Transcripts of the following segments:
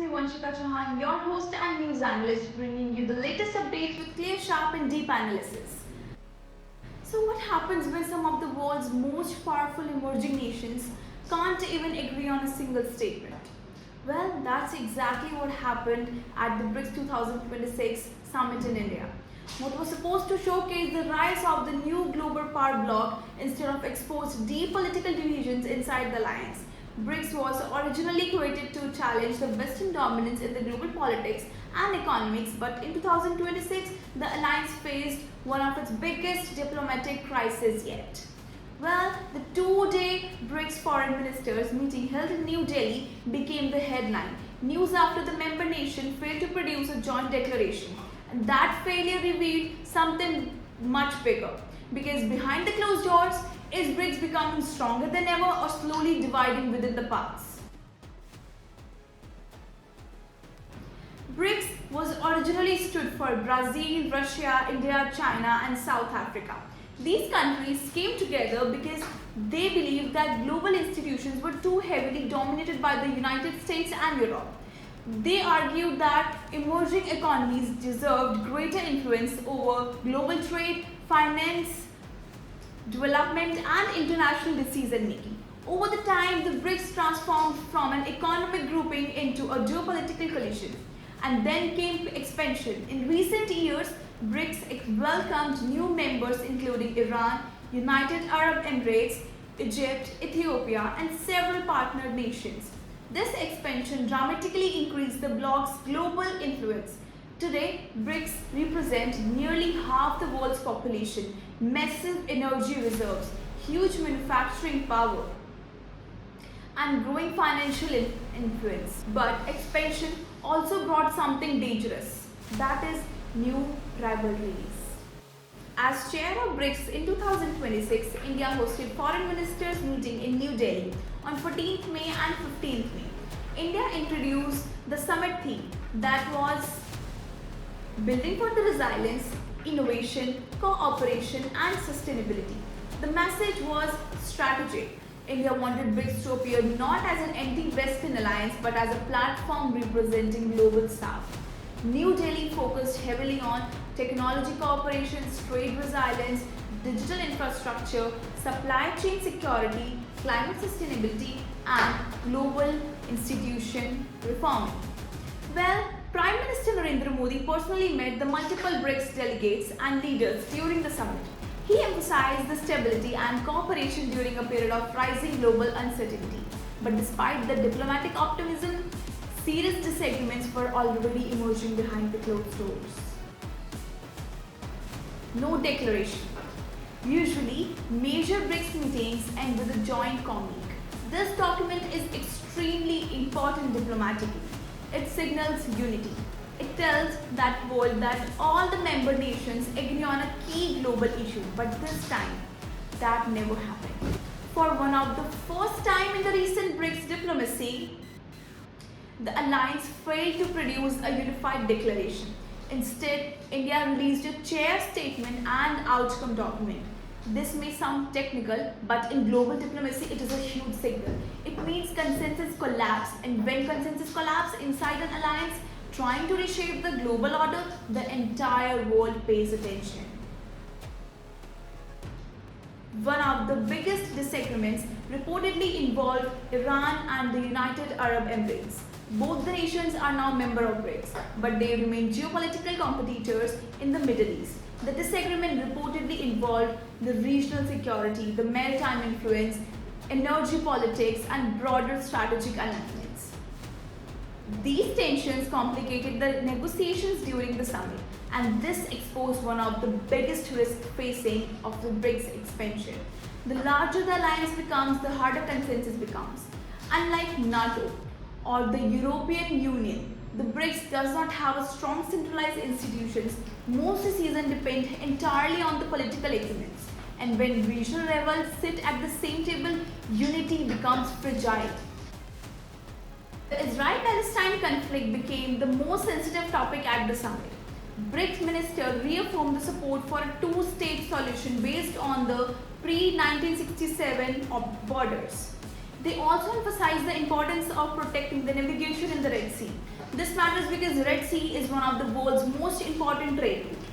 me Vanshika Chauhan, your host and news analyst, bringing you the latest updates with clear, sharp, and deep analysis. So, what happens when some of the world's most powerful emerging nations can't even agree on a single statement? Well, that's exactly what happened at the BRICS 2026 summit in India. What was supposed to showcase the rise of the new global power bloc instead of expose deep political divisions inside the alliance. BRICS was originally created to challenge the Western dominance in the global politics and economics, but in 2026, the alliance faced one of its biggest diplomatic crises yet. Well, the two-day BRICS foreign ministers meeting held in New Delhi became the headline. News after the member nation failed to produce a joint declaration. And that failure revealed something much bigger. Because behind the closed doors, is BRICS becoming stronger than ever or slowly dividing within the parts? BRICS was originally stood for Brazil, Russia, India, China, and South Africa. These countries came together because they believed that global institutions were too heavily dominated by the United States and Europe. They argued that emerging economies deserved greater influence over global trade, finance, development, and international decision making. Over the time, the BRICS transformed from an economic grouping into a geopolitical coalition. And then came expansion. In recent years, BRICS welcomed new members including Iran, United Arab Emirates, Egypt, Ethiopia, and several partner nations. This expansion dramatically increased the bloc's global influence. Today, BRICS represent nearly half the world's population, massive energy reserves, huge manufacturing power, and growing financial influence. But expansion also brought something dangerous, that is, new rivalries. As chair of BRICS in 2026, India hosted foreign ministers meeting in New Delhi on 14th May and 15th May. India introduced the summit theme that was building for the resilience, innovation, cooperation, and sustainability. The message was strategic. India wanted BRICS to appear not as an anti-Western alliance but as a platform representing global south. New Delhi focused heavily on technology cooperations, trade resilience, digital infrastructure, supply chain security, climate sustainability, and global institution reform. Well, Prime Minister Narendra Modi personally met the multiple BRICS delegates and leaders during the summit. He emphasized the stability and cooperation during a period of rising global uncertainty. But despite the diplomatic optimism, serious disagreements were already emerging behind the closed doors. No declaration. Usually, major BRICS meetings end with a joint commune. This document is extremely important diplomatically. It signals unity. It tells that world that all the member nations agree on a key global issue, but this time, that never happened. For one of the first time in the recent BRICS diplomacy, the alliance failed to produce a unified declaration. Instead, India released a chair statement and outcome document. This may sound technical, but in global diplomacy, it is a huge signal. It means consensus collapse, and when consensus collapses inside an alliance trying to reshape the global order, the entire world pays attention. One of the biggest disagreements reportedly involved Iran and the United Arab Emirates. Both the nations are now members of BRICS, but they remain geopolitical competitors in the Middle East. The disagreement reportedly involved the regional security, the maritime influence, energy politics, and broader strategic alignments. These tensions complicated the negotiations during the summit, and this exposed one of the biggest risks facing of the BRICS expansion. The larger the alliance becomes, the harder consensus becomes. Unlike NATO or the European Union, the BRICS does not have a strong centralized institutions. Most decisions depend entirely on the political agreements. And when regional rebels sit at the same table, unity becomes fragile. The Israel-Palestine conflict became the most sensitive topic at the summit. BRICS ministers reaffirmed the support for a two-state solution based on the pre-1967 borders. They also emphasized the importance of protecting the navigation in the Red Sea. This matters because Red Sea is one of the world's most important trade routes.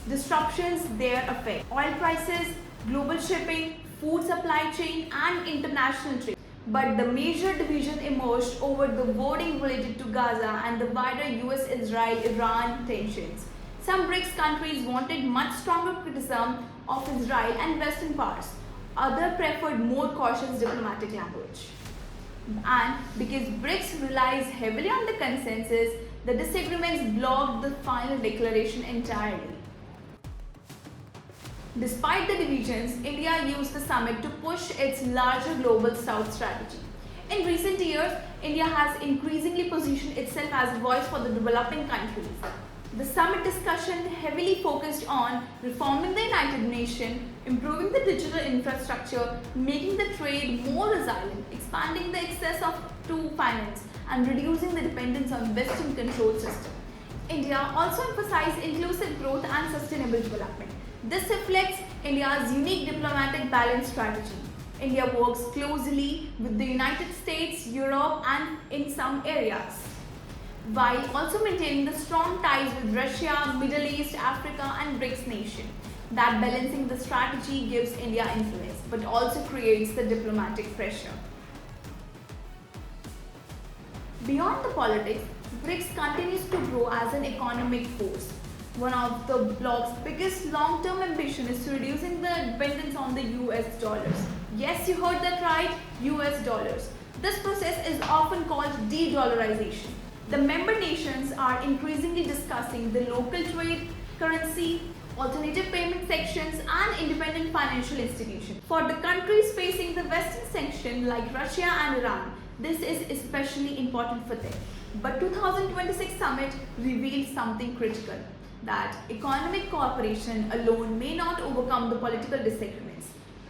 Disruptions there affect oil prices, global shipping, food supply chain and international trade. But the major division emerged over the wording related to Gaza and the wider US-Israel-Iran tensions. Some BRICS countries wanted much stronger criticism of Israel and Western powers. Others preferred more cautious diplomatic language. And because BRICS relies heavily on the consensus, the disagreements blocked the final declaration entirely. Despite the divisions, India used the summit to push its larger global South strategy. In recent years, India has increasingly positioned itself as a voice for the developing countries. The summit discussion heavily focused on reforming the United Nations, improving the digital infrastructure, making the trade more resilient, expanding the access to finance, and reducing the dependence on Western control system. India also emphasized inclusive growth and sustainable development. This reflects India's unique diplomatic balance strategy. India works closely with the United States, Europe, and in some areas, while also maintaining the strong ties with Russia, Middle East, Africa, and BRICS nations. That balancing the strategy gives India influence, but also creates the diplomatic pressure. Beyond the politics, BRICS continues to grow as an economic force. One of the bloc's biggest long-term ambition is to reducing the dependence on the US dollars. Yes, you heard that right, US dollars. This process is often called de-dollarization. The member nations are increasingly discussing the local trade, currency, alternative payment sections and independent financial institutions. For the countries facing the Western sanction like Russia and Iran, this is especially important for them. But 2026 summit revealed something critical, that economic cooperation alone may not overcome the political disagreements.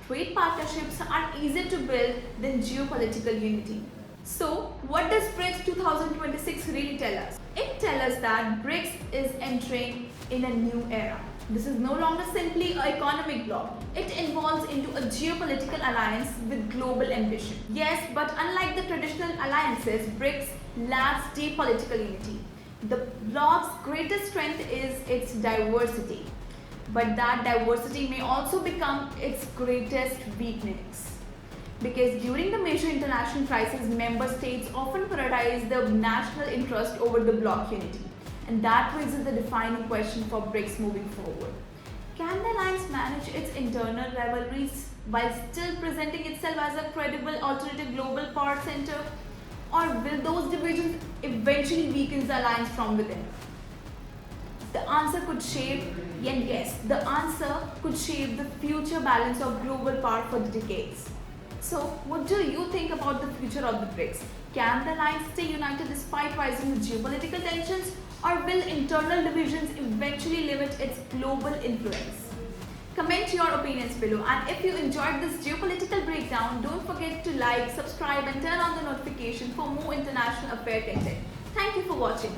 Trade partnerships are easier to build than geopolitical unity. So, what does BRICS 2026 really tell us? It tells us that BRICS is entering in a new era. This is no longer simply an economic bloc. It evolves into a geopolitical alliance with global ambition. Yes, but unlike the traditional alliances, BRICS lacks deep political unity. The bloc's greatest strength is its diversity, but that diversity may also become its greatest weakness. Because during the major international crises, member states often prioritize the national interest over the bloc unity. And that raises the defining question for BRICS moving forward. Can the alliance manage its internal rivalries while still presenting itself as a credible alternative global power center? Or will those divisions eventually weaken the alliance from within? The answer could shape, and yes, the answer could shape the future balance of global power for the decades. So, what do you think about the future of the BRICS? Can the alliance stay united despite rising geopolitical tensions, or will internal divisions eventually limit its global influence? Comment your opinions below, and if you enjoyed this geopolitical breakdown, don't forget to like, subscribe and turn on the notification for more international affair content. Thank you for watching.